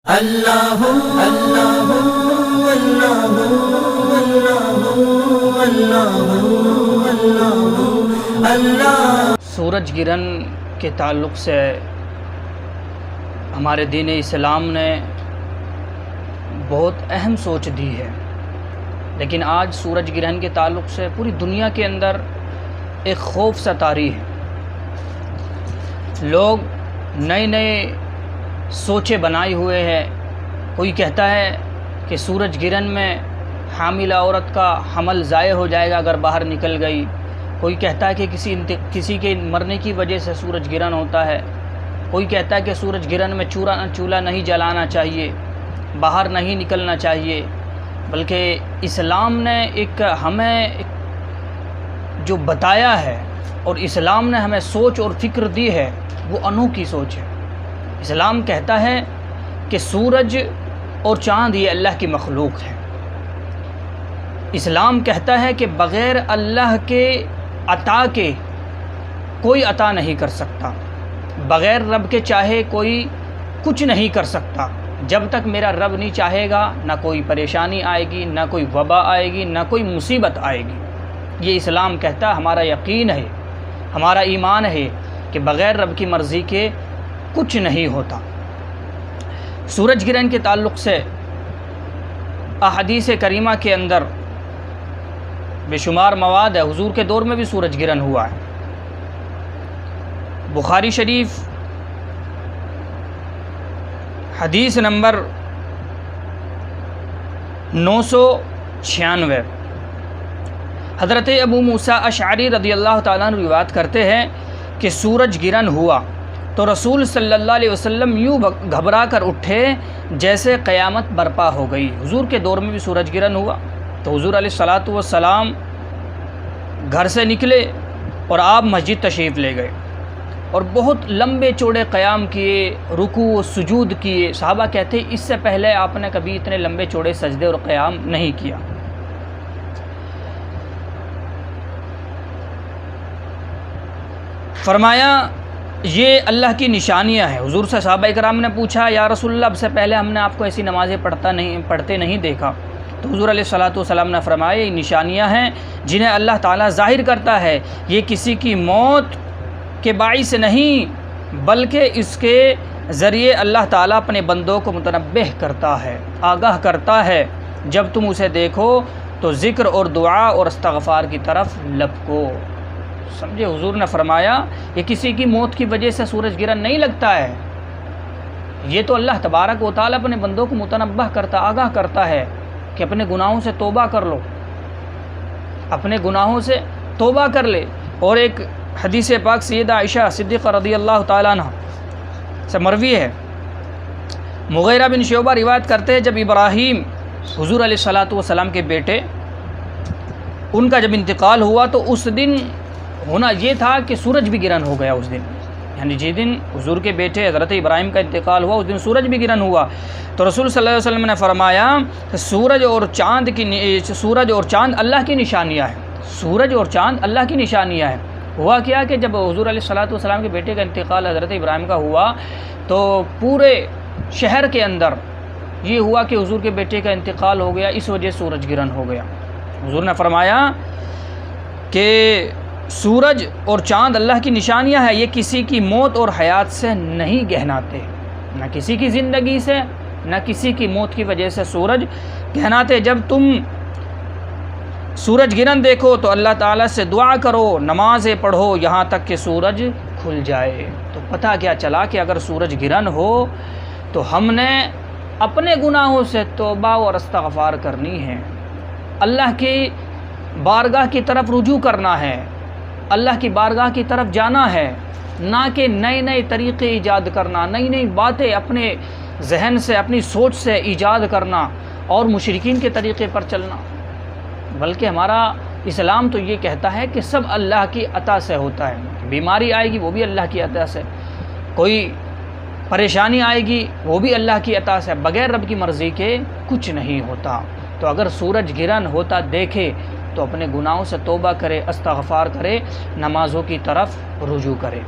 اللہ اللہ اللہ اللہ اللہ۔ سورج گرہن کے تعلق سے ہمارے دین اسلام نے بہت اہم سوچ دی ہے، لیکن آج سورج گرہن کے تعلق سے پوری دنیا کے اندر ایک خوف سا طاری ہے۔ لوگ نئے نئے سوچیں بنائے ہوئے ہیں۔ کوئی کہتا ہے کہ سورج گرہن میں حاملہ عورت کا حمل ضائع ہو جائے گا اگر باہر نکل گئی۔ کوئی کہتا ہے کہ کسی کے مرنے کی وجہ سے سورج گرہن ہوتا ہے۔ کوئی کہتا ہے کہ سورج گرہن میں چولہا نہیں جلانا چاہیے، باہر نہیں نکلنا چاہیے، بلکہ اسلام نے ہمیں جو بتایا ہے اور اسلام نے ہمیں سوچ اور فکر دی ہے وہ انوکھی سوچ ہے۔ اسلام کہتا ہے کہ سورج اور چاند یہ اللہ کی مخلوق ہے۔ اسلام کہتا ہے کہ بغیر اللہ کے عطا کے کوئی عطا نہیں کر سکتا، بغیر رب کے چاہے کوئی کچھ نہیں کر سکتا۔ جب تک میرا رب نہیں چاہے گا نہ کوئی پریشانی آئے گی، نہ کوئی وبا آئے گی، نہ کوئی مصیبت آئے گی۔ یہ اسلام کہتا ہے، ہمارا یقین ہے، ہمارا ایمان ہے کہ بغیر رب کی مرضی کے کچھ نہیں ہوتا۔ سورج گرہن کے تعلق سے احادیث کریمہ کے اندر بے شمار مواد ہے۔ حضور کے دور میں بھی سورج گرہن ہوا ہے۔ بخاری شریف حدیث نمبر 996، حضرت ابو موسیٰ اشعری رضی اللہ تعالیٰ عنہ روایت کرتے ہیں کہ سورج گرہن ہوا تو رسول صلی اللہ علیہ وسلم یوں گھبرا کر اٹھے جیسے قیامت برپا ہو گئی۔ حضور کے دور میں بھی سورج گرہن ہوا تو حضور علیہ الصلاۃ والسلام گھر سے نکلے اور آپ مسجد تشریف لے گئے اور بہت لمبے چوڑے قیام کیے، رکوع و سجود کیے۔ صحابہ کہتے اس سے پہلے آپ نے کبھی اتنے لمبے چوڑے سجدے اور قیام نہیں کیا۔ فرمایا یہ اللہ کی نشانیاں ہیں۔ حضور سے صحابہ کرام نے پوچھا یا رسول اللہ اب سے پہلے ہم نے آپ کو ایسی نمازیں پڑھتے نہیں دیکھا، تو حضور علیہ الصلاۃ والسلام نے فرمایا یہ نشانیاں ہیں جنہیں اللہ تعالیٰ ظاہر کرتا ہے، یہ کسی کی موت کے باعث نہیں بلکہ اس کے ذریعے اللہ تعالیٰ اپنے بندوں کو متنبہ کرتا ہے، آگاہ کرتا ہے۔ جب تم اسے دیکھو تو ذکر اور دعا اور استغفار کی طرف لپکو۔ سمجھے، حضور نے فرمایا یہ کسی کی موت کی وجہ سے سورج گرہن نہیں لگتا ہے، یہ تو اللہ تبارک و تعالیٰ اپنے بندوں کو متنبہ کرتا، آگاہ کرتا ہے کہ اپنے گناہوں سے توبہ کر لو، اپنے گناہوں سے توبہ کر لے۔ اور ایک حدیث پاک سیدہ عائشہ صدیقہ رضی اللہ تعالیٰ عنہ سے مروی ہے، مغیرہ بن شعبہ روایت کرتے ہیں جب ابراہیم حضور علیہ الصلاۃ والسلام کے بیٹے ان کا جب انتقال ہوا تو اس دن ہونا یہ تھا کہ سورج بھی گرہن ہو گیا اس دن، یعنی جس دن حضور کے بیٹے حضرت ابراہیم کا انتقال ہوا اس دن سورج بھی گرہن ہوا۔ تو رسول صلی اللہ علیہ وسلم نے فرمایا سورج اور چاند اللہ کی نشانیاں ہیں، سورج اور چاند اللہ کی نشانیاں ہیں۔ ہوا کیا کہ جب حضور علیہ الصلاۃ والسلام کے بیٹے کا انتقال حضرت ابراہیم کا ہوا تو پورے شہر کے اندر یہ ہوا کہ حضور کے بیٹے کا انتقال ہو گیا، اس وجہ سورج گرہن ہو گیا۔ حضور نے فرمایا کہ سورج اور چاند اللہ کی نشانیاں ہیں، یہ کسی کی موت اور حیات سے نہیں گہناتے، نہ کسی کی زندگی سے نہ کسی کی موت کی وجہ سے سورج گہناتے۔ جب تم سورج گرہن دیکھو تو اللہ تعالیٰ سے دعا کرو، نمازیں پڑھو یہاں تک کہ سورج کھل جائے۔ تو پتہ کیا چلا کہ اگر سورج گرہن ہو تو ہم نے اپنے گناہوں سے توبہ اور استغفار کرنی ہے، اللہ کی بارگاہ کی طرف رجوع کرنا ہے، اللہ کی بارگاہ کی طرف جانا ہے، نہ کہ نئے نئے طریقے ایجاد کرنا، نئی نئی باتیں اپنے ذہن سے اپنی سوچ سے ایجاد کرنا اور مشرکین کے طریقے پر چلنا۔ بلکہ ہمارا اسلام تو یہ کہتا ہے کہ سب اللہ کی عطا سے ہوتا ہے، بیماری آئے گی وہ بھی اللہ کی عطا سے، کوئی پریشانی آئے گی وہ بھی اللہ کی عطا سے، بغیر رب کی مرضی کے کچھ نہیں ہوتا۔ تو اگر سورج گرہن ہوتا دیکھے تو اپنے گناہوں سے توبہ کرے، استغفار کرے، نمازوں کی طرف رجوع کرے۔